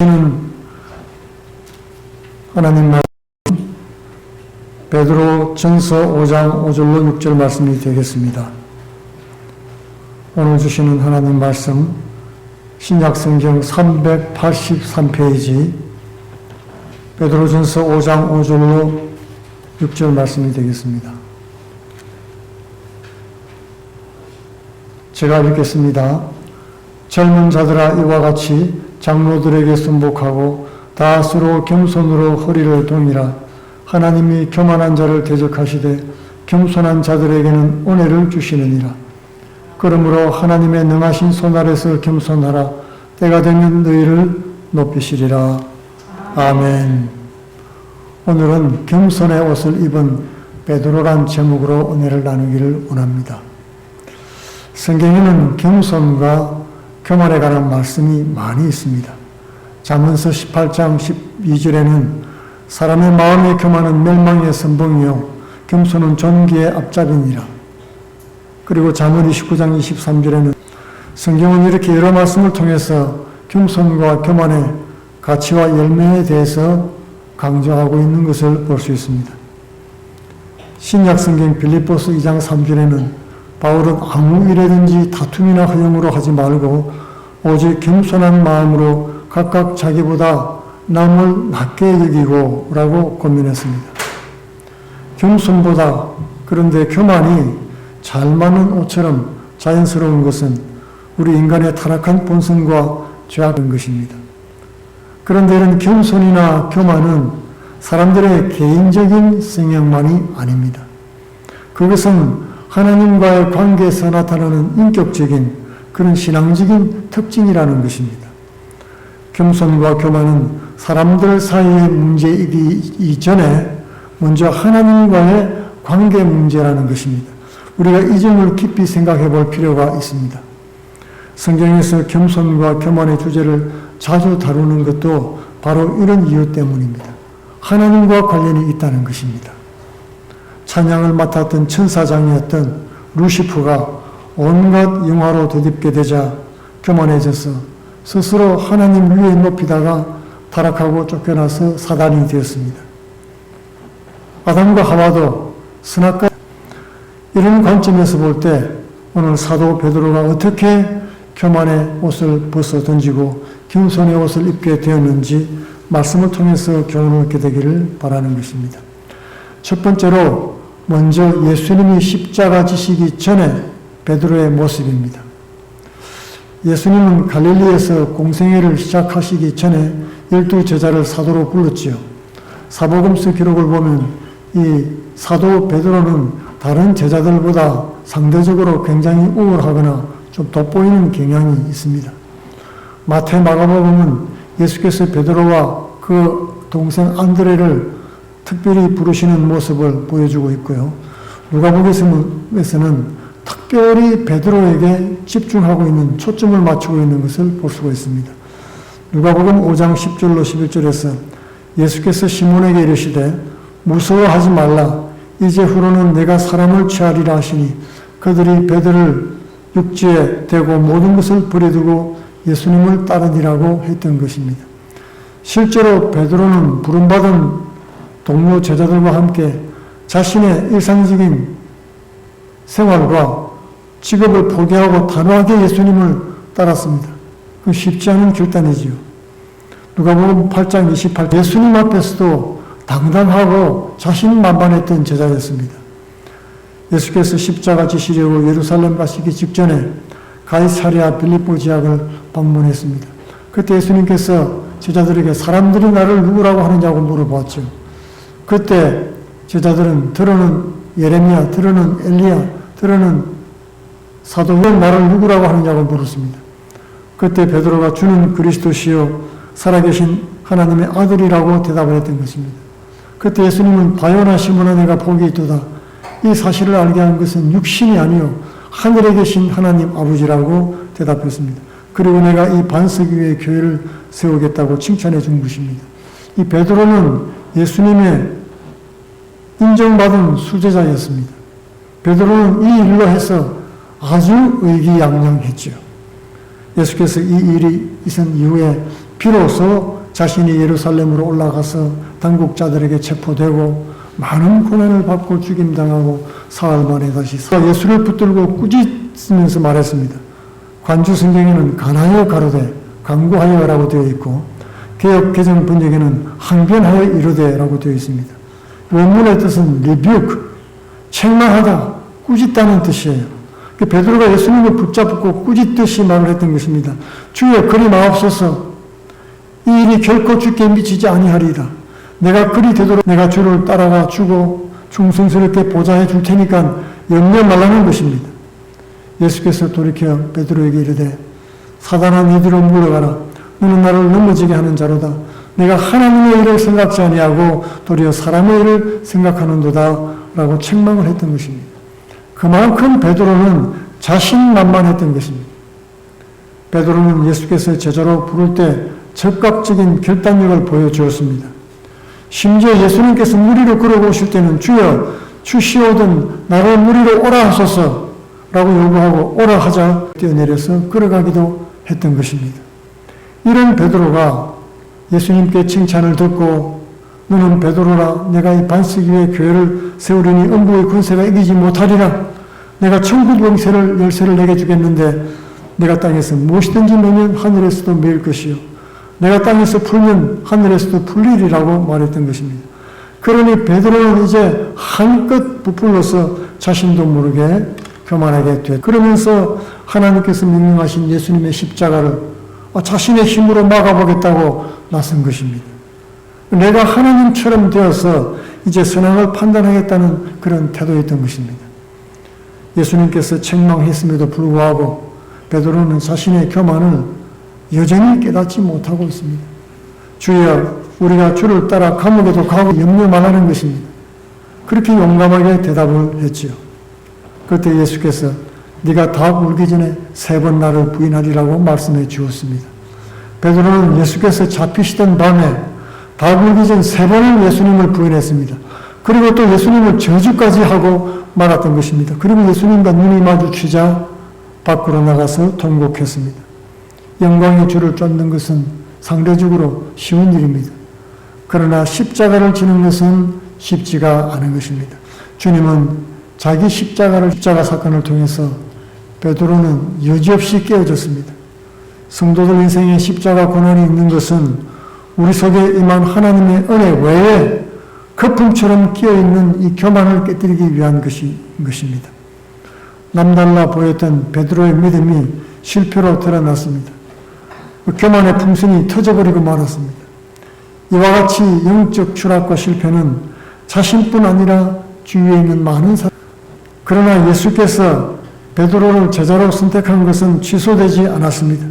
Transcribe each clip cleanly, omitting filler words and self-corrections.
는 하나님 말씀 베드로 전서 5장 5절로 6절 말씀이 되겠습니다. 오늘 주시는 하나님 말씀 신약성경 383페이지 베드로 전서 5장 5절로 6절 말씀이 되겠습니다. 제가 읽겠습니다. 젊은 자들아 이와 같이 장로들에게 순복하고 다 서로 겸손으로 허리를 동이라. 하나님이 교만한 자를 대적하시되 겸손한 자들에게는 은혜를 주시느니라. 그러므로 하나님의 능하신 손 아래서 겸손하라. 때가 되면 너희를 높이시리라. 아멘. 오늘은 겸손의 옷을 입은 베드로란 제목으로 은혜를 나누기를 원합니다. 성경에는 겸손과 교만에 관한 말씀이 많이 있습니다. 잠언서 18장 12절에는 사람의 마음의 교만은 멸망의 선봉이요 겸손은 존귀의 앞잡이니라. 그리고 잠언 29장 23절에는 성경은 이렇게 여러 말씀을 통해서 겸손과 교만의 가치와 열매에 대해서 강조하고 있는 것을 볼 수 있습니다. 신약성경 빌립보서 2장 3절에는 바울은 아무 일에든지 다툼이나 허용으로 하지 말고 오직 겸손한 마음으로 각각 자기보다 남을 낮게 여기고 라고 권면했습니다. 겸손보다 그런데 교만이 잘 맞는 옷처럼 자연스러운 것은 우리 인간의 타락한 본성과 죄악인 것입니다. 그런데 이런 겸손이나 교만은 사람들의 개인적인 성향만이 아닙니다. 그것은 하나님과의 관계에서 나타나는 인격적인 그런 신앙적인 특징이라는 것입니다. 겸손과 교만은 사람들 사이의 문제이기 이전에 먼저 하나님과의 관계 문제라는 것입니다. 우리가 이 점을 깊이 생각해 볼 필요가 있습니다. 성경에서 겸손과 교만의 주제를 자주 다루는 것도 바로 이런 이유 때문입니다. 하나님과 관련이 있다는 것입니다. 찬양을 맡았던 천사장이었던 루시프가 온갖 영화로 덧입게 되자 교만해져서 스스로 하나님 위에 높이다가 타락하고 쫓겨나서 사단이 되었습니다. 아담과 하와도 선악과 이런 관점에서 볼 때 오늘 사도 베드로가 어떻게 교만의 옷을 벗어 던지고 겸손의 옷을 입게 되었는지 말씀을 통해서 교훈을 얻게 되기를 바라는 것입니다. 첫 번째로 먼저 예수님이 십자가 지시기 전에 베드로의 모습입니다. 예수님은 갈릴리에서 공생애를 시작하시기 전에 12 제자를 사도로 불렀지요. 사복음서 기록을 보면 이 사도 베드로는 다른 제자들보다 상대적으로 굉장히 우월하거나 좀 돋보이는 경향이 있습니다. 마태 마가복음은 예수께서 베드로와 그 동생 안드레를 특별히 부르시는 모습을 보여주고 있고요. 누가복음에서는 특별히 베드로에게 집중하고 있는 초점을 맞추고 있는 것을 볼 수가 있습니다. 누가복음 5장 10절로 11절에서 예수께서 시몬에게 이르시되 무서워하지 말라. 이제 후로는 내가 사람을 취하리라 하시니 그들이 베드로를 육지에 대고 모든 것을 버려두고 예수님을 따르니라고 했던 것입니다. 실제로 베드로는 부름받은 동료 제자들과 함께 자신의 일상적인 생활과 직업을 포기하고 단호하게 예수님을 따랐습니다. 그 쉽지 않은 결단이지요. 누가복음 8장 28 예수님 앞에서도 당당하고 자신만만했던 제자였습니다. 예수께서 십자가 지시려고 예루살렘 가시기 직전에 가이사랴 빌립보 지역을 방문했습니다. 그때 예수님께서 제자들에게 사람들이 나를 누구라고 하느냐고 물어보았죠. 그때 제자들은 들어는 예레미야, 들어는 엘리야, 들어는 사도는 나를 누구라고 하느냐고 물었습니다. 그때 베드로가 주는 그리스도시요 살아계신 하나님의 아들이라고 대답을 했던 것입니다. 그때 예수님은 바요나 시몬아 내가 복이 있도다. 이 사실을 알게 한 것은 육신이 아니요 하늘에 계신 하나님 아버지라고 대답했습니다. 그리고 내가 이 반석 위에 교회를 세우겠다고 칭찬해 준 것입니다. 이 베드로는 예수님의 인정받은 수제자였습니다. 베드로는 이 일로 해서 아주 의기양양했죠. 예수께서 이 일이 있은 이후에 비로소 자신이 예루살렘으로 올라가서 당국자들에게 체포되고 많은 고난을 받고 죽임당하고 사흘 만에 다시 예수를 붙들고 꾸짖으면서 말했습니다. 관주 성경에는 간하여 가로되 강구하여라고 되어 있고 개역 개정 번역에는 항변하여 이르되라고 되어 있습니다. 원문의 뜻은 rebuke, 책망하다, 꾸짖다는 뜻이에요. 베드로가 예수님을 붙잡고 꾸짖듯이 말을 했던 것입니다. 주여 그리 마옵소서. 이 일이 결코 주께 미치지 아니하리이다. 내가 그리 되도록 내가 주를 따라와 주고 충성스럽게 보좌해 줄 테니까 염려 말라는 것입니다. 예수께서 돌이켜 베드로에게 이르되 사단아 니디로 물러가라. 너는 나를 넘어지게 하는 자로다. 내가 하나님의 일을 생각지 아니하고 도리어 사람의 일을 생각하는도다 라고 책망을 했던 것입니다. 그만큼 베드로는 자신만만했던 것입니다. 베드로는 예수께서 제자로 부를 때 적극적인 결단력을 보여주었습니다. 심지어 예수님께서 무리로 걸어오실 때는 주여 주시오든 나를 무리로 오라 하소서 라고 요구하고 오라 하자 뛰어내려서 걸어가기도 했던 것입니다. 이런 베드로가 예수님께 칭찬을 듣고 너는 베드로라 내가 이 반석 위에 교회를 세우리니 음부의 군세가 이기지 못하리라. 내가 천국 열쇠를 내게 주겠는데 내가 땅에서 무엇이든지 놓으면 하늘에서도 메일 것이요 내가 땅에서 풀면 하늘에서도 풀리리라고 말했던 것입니다. 그러니 베드로는 이제 한껏 부풀러서 자신도 모르게 교만하게 돼. 그러면서 하나님께서 명령하신 예수님의 십자가를 자신의 힘으로 막아보겠다고 나선 것입니다. 내가 하나님처럼 되어서 이제 선악을 판단하겠다는 그런 태도였던 것입니다. 예수님께서 책망했음에도 불구하고 베드로는 자신의 교만을 여전히 깨닫지 못하고 있습니다. 주여 우리가 주를 따라 감옥에도 가고 염려 말하는 것입니다. 그렇게 용감하게 대답을 했지요. 그때 예수께서 네가 닭 울기 전에 3번 나를 부인하리라고 말씀해 주었습니다. 베드로는 예수께서 잡히시던 밤에 닭 울기 전 3번을 예수님을 부인했습니다. 그리고 또 예수님을 저주까지 하고 말았던 것입니다. 그리고 예수님과 눈이 마주치자 밖으로 나가서 통곡했습니다. 영광의 주를 쫓는 것은 상대적으로 쉬운 일입니다. 그러나 십자가를 지는 것은 쉽지가 않은 것입니다. 주님은 자기 십자가 사건을 통해서 베드로는 여지없이 깨어졌습니다. 성도들 인생에 십자가 고난이 있는 것은 우리 속에 임한 하나님의 은혜 외에 거품처럼 끼어있는 이 교만을 깨뜨리기 위한 것입니다. 남달라 보였던 베드로의 믿음이 실패로 드러났습니다. 교만의 풍선이 터져버리고 말았습니다. 이와 같이 영적 추락과 실패는 자신뿐 아니라 주위에 있는 많은 사람. 그러나 예수께서 베드로를 제자로 선택한 것은 취소되지 않았습니다.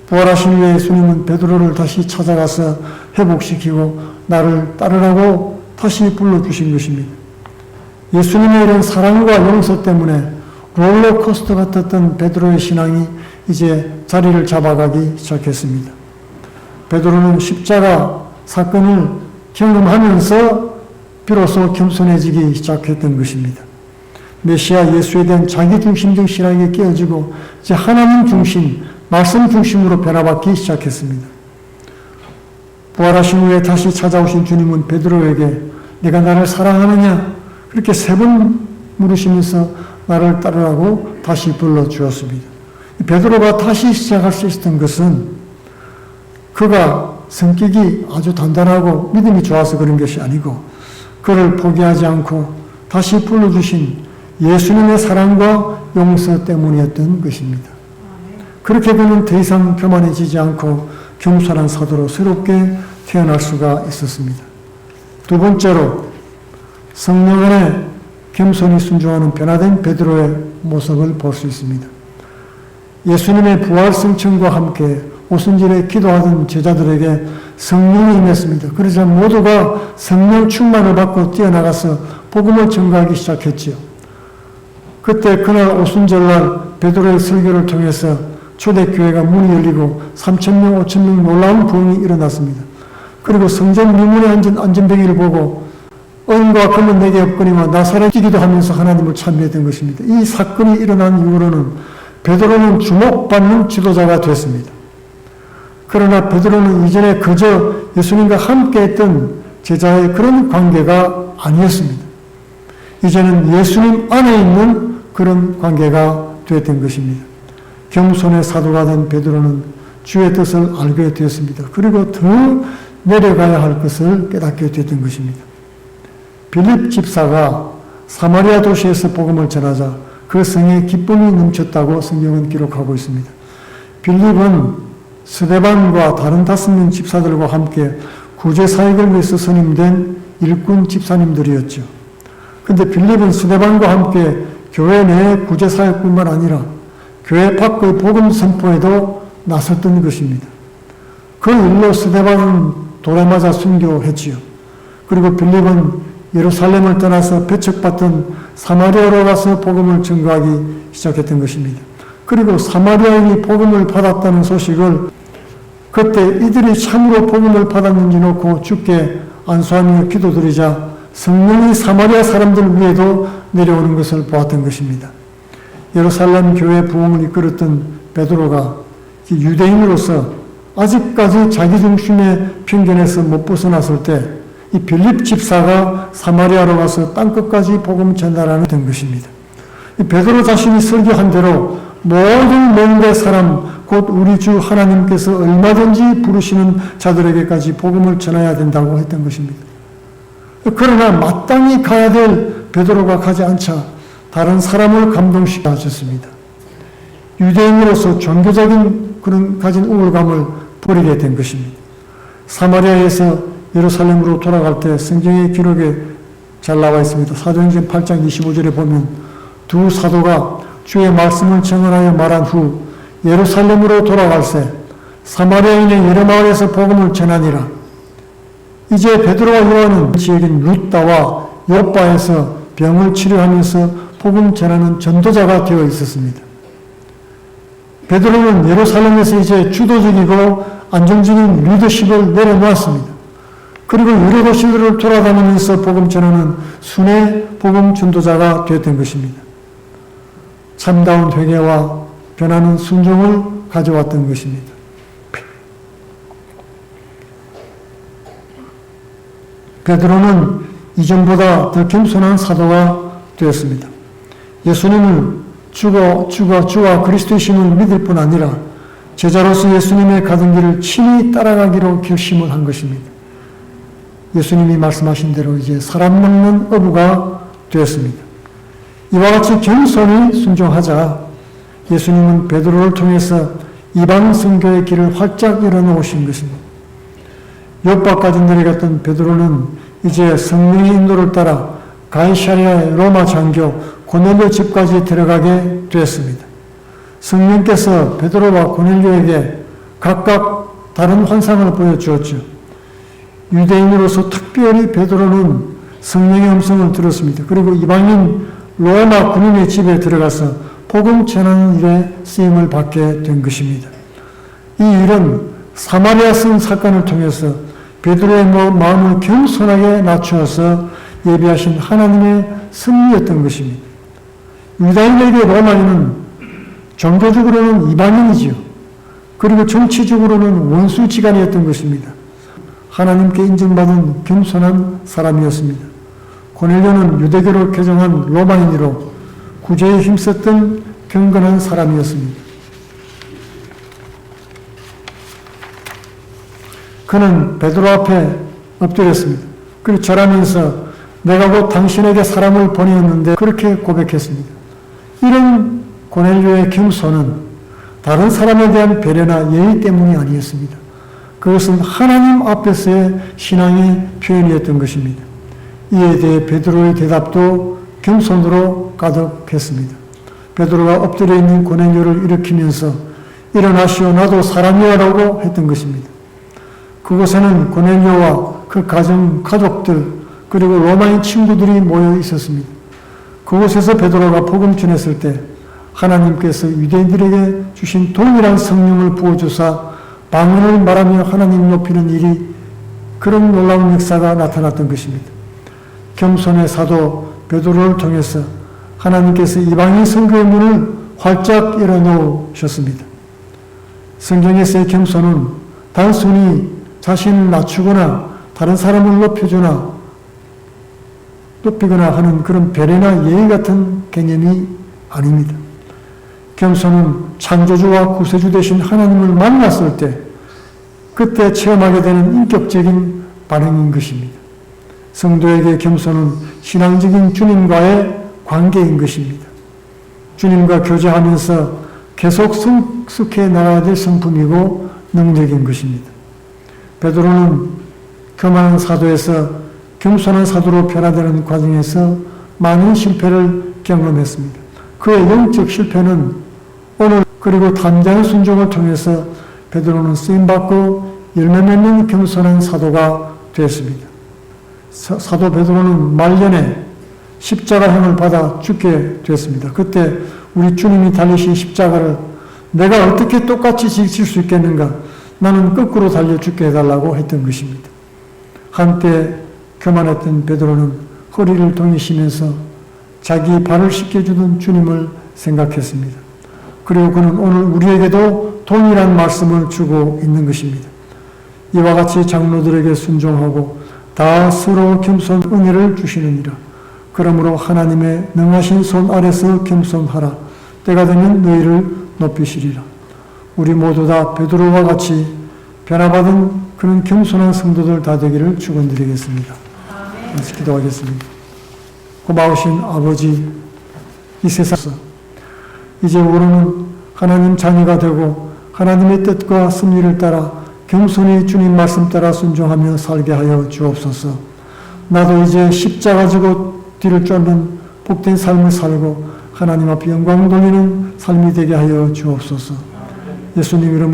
부활하신 후에 예수님은 베드로를 다시 찾아가서 회복시키고 나를 따르라고 다시 불러주신 것입니다. 예수님의 이런 사랑과 용서 때문에 롤러코스터 같았던 베드로의 신앙이 이제 자리를 잡아가기 시작했습니다. 베드로는 십자가 사건을 경험하면서 비로소 겸손해지기 시작했던 것입니다. 메시아 예수에 대한 자기중심적 신앙이 깨어지고 이제 하나님 중심, 말씀 중심으로 변화받기 시작했습니다. 부활하신 후에 다시 찾아오신 주님은 베드로에게 네가 나를 사랑하느냐? 그렇게 3번 물으시면서 나를 따르라고 다시 불러주었습니다. 베드로가 다시 시작할 수 있었던 것은 그가 성격이 아주 단단하고 믿음이 좋아서 그런 것이 아니고 그를 포기하지 않고 다시 불러주신 예수님의 사랑과 용서 때문이었던 것입니다. 그렇게 그는 더 이상 교만해지지 않고 겸손한 사도로 새롭게 태어날 수가 있었습니다. 두 번째로 성령 안에 겸손히 순종하는 변화된 베드로의 모습을 볼 수 있습니다. 예수님의 부활 승천과 함께 오순절에 기도하던 제자들에게 성령이 임했습니다. 그래서 모두가 성령 충만을 받고 뛰어나가서 복음을 전가하기 시작했지요. 그때 그날 오순절날 베드로의 설교를 통해서 초대교회가 문이 열리고 3,000명, 5,000명 놀라운 부흥이 일어났습니다. 그리고 성전 미문에 앉은 안전뱅이를 보고 은과 금은 내게 없거니와 나사렛 뛰기도 하면서 하나님을 찬미했던 것입니다. 이 사건이 일어난 이후로는 베드로는 주목받는 지도자가 됐습니다. 그러나 베드로는 이전에 그저 예수님과 함께 했던 제자의 그런 관계가 아니었습니다. 이제는 예수님 안에 있는 그런 관계가 되었던 것입니다. 겸손의 사도가 된 베드로는 주의 뜻을 알게 되었습니다. 그리고 더 내려가야 할 것을 깨닫게 되었던 것입니다. 빌립 집사가 사마리아 도시에서 복음을 전하자 그 성에 기쁨이 넘쳤다고 성경은 기록하고 있습니다. 빌립은 스데반과 다른 5명 집사들과 함께 구제 사역을 위해서 선임된 일꾼 집사님들이었죠. 그런데 빌립은 스데반과 함께 교회 내 구제 사역뿐만 아니라 교회 밖의 복음 선포에도 나섰던 것입니다. 그 일로 스데반은 돌에 맞아 순교했지요. 그리고 빌립은 예루살렘을 떠나서 배척받던 사마리아로 가서 복음을 전가하기 시작했던 것입니다. 그리고 사마리아인이 복음을 받았다는 소식을 그때 이들이 참으로 복음을 받았는지 놓고 주께 안수하며 기도드리자 성령이 사마리아 사람들 위에도 내려오는 것을 보았던 것입니다. 예루살렘 교회 부흥을 이끌었던 베드로가 유대인으로서 아직까지 자기중심의 편견에서 못 벗어났을 때 이 빌립 집사가 사마리아로 가서 땅끝까지 복음 전달하는 것입니다. 이 베드로 자신이 설교한 대로 모든 명대 사람 곧 우리 주 하나님께서 얼마든지 부르시는 자들에게까지 복음을 전해야 된다고 했던 것입니다. 그러나 마땅히 가야 될 베드로가 가지 않자 다른 사람을 감동시켜 하셨습니다. 유대인으로서 종교적인 그런 가진 우월감을 버리게 된 것입니다. 사마리아에서 예루살렘으로 돌아갈 때 성경의 기록에 잘 나와 있습니다. 사도행전 8장 25절에 보면 두 사도가 주의 말씀을 증언하여 말한 후 예루살렘으로 돌아갈새 사마리아인의 여러 마을에서 복음을 전하니라. 이제 베드로와 요한은 지역인 루다와 요빠에서 병을 치료하면서 복음 전하는 전도자가 되어 있었습니다. 베드로는 예루살렘에서 이제 주도적이고 안정적인 리더십을 내려놓았습니다. 그리고 여러 도시들을 돌아다니면서 복음 전하는 순회 복음 전도자가 되었던 것입니다. 참다운 회개와 변하는 순종을 가져왔던 것입니다. 베드로는 이전보다 더 겸손한 사도가 되었습니다. 예수님을 주와 그리스도이심을 믿을 뿐 아니라 제자로서 예수님의 가던 길을 친히 따라가기로 결심을 한 것입니다. 예수님이 말씀하신 대로 이제 사람 먹는 어부가 되었습니다. 이와 같이 겸손히 순종하자 예수님은 베드로를 통해서 이방 선교의 길을 활짝 열어놓으신 것입니다. 요빠까지 내려갔던 베드로는 이제 성령의 인도를 따라 가이사랴의 로마 장교 고넬료 집까지 들어가게 되었습니다. 성령께서 베드로와 고넬료에게 각각 다른 환상을 보여주었죠. 유대인으로서 특별히 베드로는 성령의 음성을 들었습니다. 그리고 이방인 로마 군인의 집에 들어가서 복음 전하는 일에 쓰임을 받게 된 것입니다. 이 일은 사마리아 성 사건을 통해서 베드로의 마음을 겸손하게 낮추어서 예비하신 하나님의 섭리였던 것입니다. 유다인에게 로마인은 종교적으로는 이방인이지요. 그리고 정치적으로는 원수지간이었던 것입니다. 하나님께 인정받은 겸손한 사람이었습니다. 고넬료는 유대교를 개종한 로마인으로 구제에 힘썼던 경건한 사람이었습니다. 그는 베드로 앞에 엎드렸습니다. 그리고 절하면서 내가 곧 당신에게 사람을 보내었는데 그렇게 고백했습니다. 이런 고넬료의 겸손은 다른 사람에 대한 배려나 예의 때문이 아니었습니다. 그것은 하나님 앞에서의 신앙의 표현이었던 것입니다. 이에 대해 베드로의 대답도 겸손으로 가득했습니다. 베드로가 엎드려 있는 고넬료를 일으키면서 일어나시오 나도 사람이라고 했던 것입니다. 그곳에는 고넬료와 그 가족들 그리고 로마인 친구들이 모여 있었습니다. 그곳에서 베드로가 복음 전했을 때 하나님께서 유대인들에게 주신 동일한 성령을 부어주사 방언을 말하며 하나님 높이는 일이 그런 놀라운 역사가 나타났던 것입니다. 겸손의 사도 베드로를 통해서 하나님께서 이방인 선교의 문을 활짝 열어놓으셨습니다. 성경에서의 겸손은 단순히 자신을 낮추거나 다른 사람을 높이거나 하는 그런 배려나 예의 같은 개념이 아닙니다. 겸손은 창조주와 구세주 되신 하나님을 만났을 때 그때 체험하게 되는 인격적인 반응인 것입니다. 성도에게 겸손은 신앙적인 주님과의 관계인 것입니다. 주님과 교제하면서 계속 성숙해 나가야 될 성품이고 능력인 것입니다. 베드로는 교만한 사도에서 겸손한 사도로 변화되는 과정에서 많은 실패를 경험했습니다. 그의 영적 실패는 오늘 그리고 담대한 순종을 통해서 베드로는 쓰임받고 열매 맺는 겸손한 사도가 되었습니다. 사도 베드로는 말년에 십자가형을 받아 죽게 되었습니다. 그때 우리 주님이 달리신 십자가를 내가 어떻게 똑같이 지킬 수 있겠는가? 나는 거꾸로 달려 죽게 해달라고 했던 것입니다. 한때 교만했던 베드로는 허리를 동이시면서 자기 발을 씻겨주던 주님을 생각했습니다. 그리고 그는 오늘 우리에게도 동일한 말씀을 주고 있는 것입니다. 이와 같이 장로들에게 순종하고 다 서로 겸손 은혜를 주시느니라. 그러므로 하나님의 능하신 손 아래서 겸손하라. 때가 되면 너희를 높이시리라. 우리 모두 다 베드로와 같이 변화받은 그런 겸손한 성도들 다 되기를 축원드리겠습니다. 같이 기도하겠습니다. 고마우신 아버지, 이 세상에서 이제 우리는 하나님 자녀가 되고 하나님의 뜻과 섭리를 따라 겸손히 주님 말씀 따라 순종하며 살게 하여 주옵소서. 나도 이제 십자가 지고 뒤를 쫓는 복된 삶을 살고 하나님 앞에 영광 돌리는 삶이 되게 하여 주옵소서. 예수님 이름으로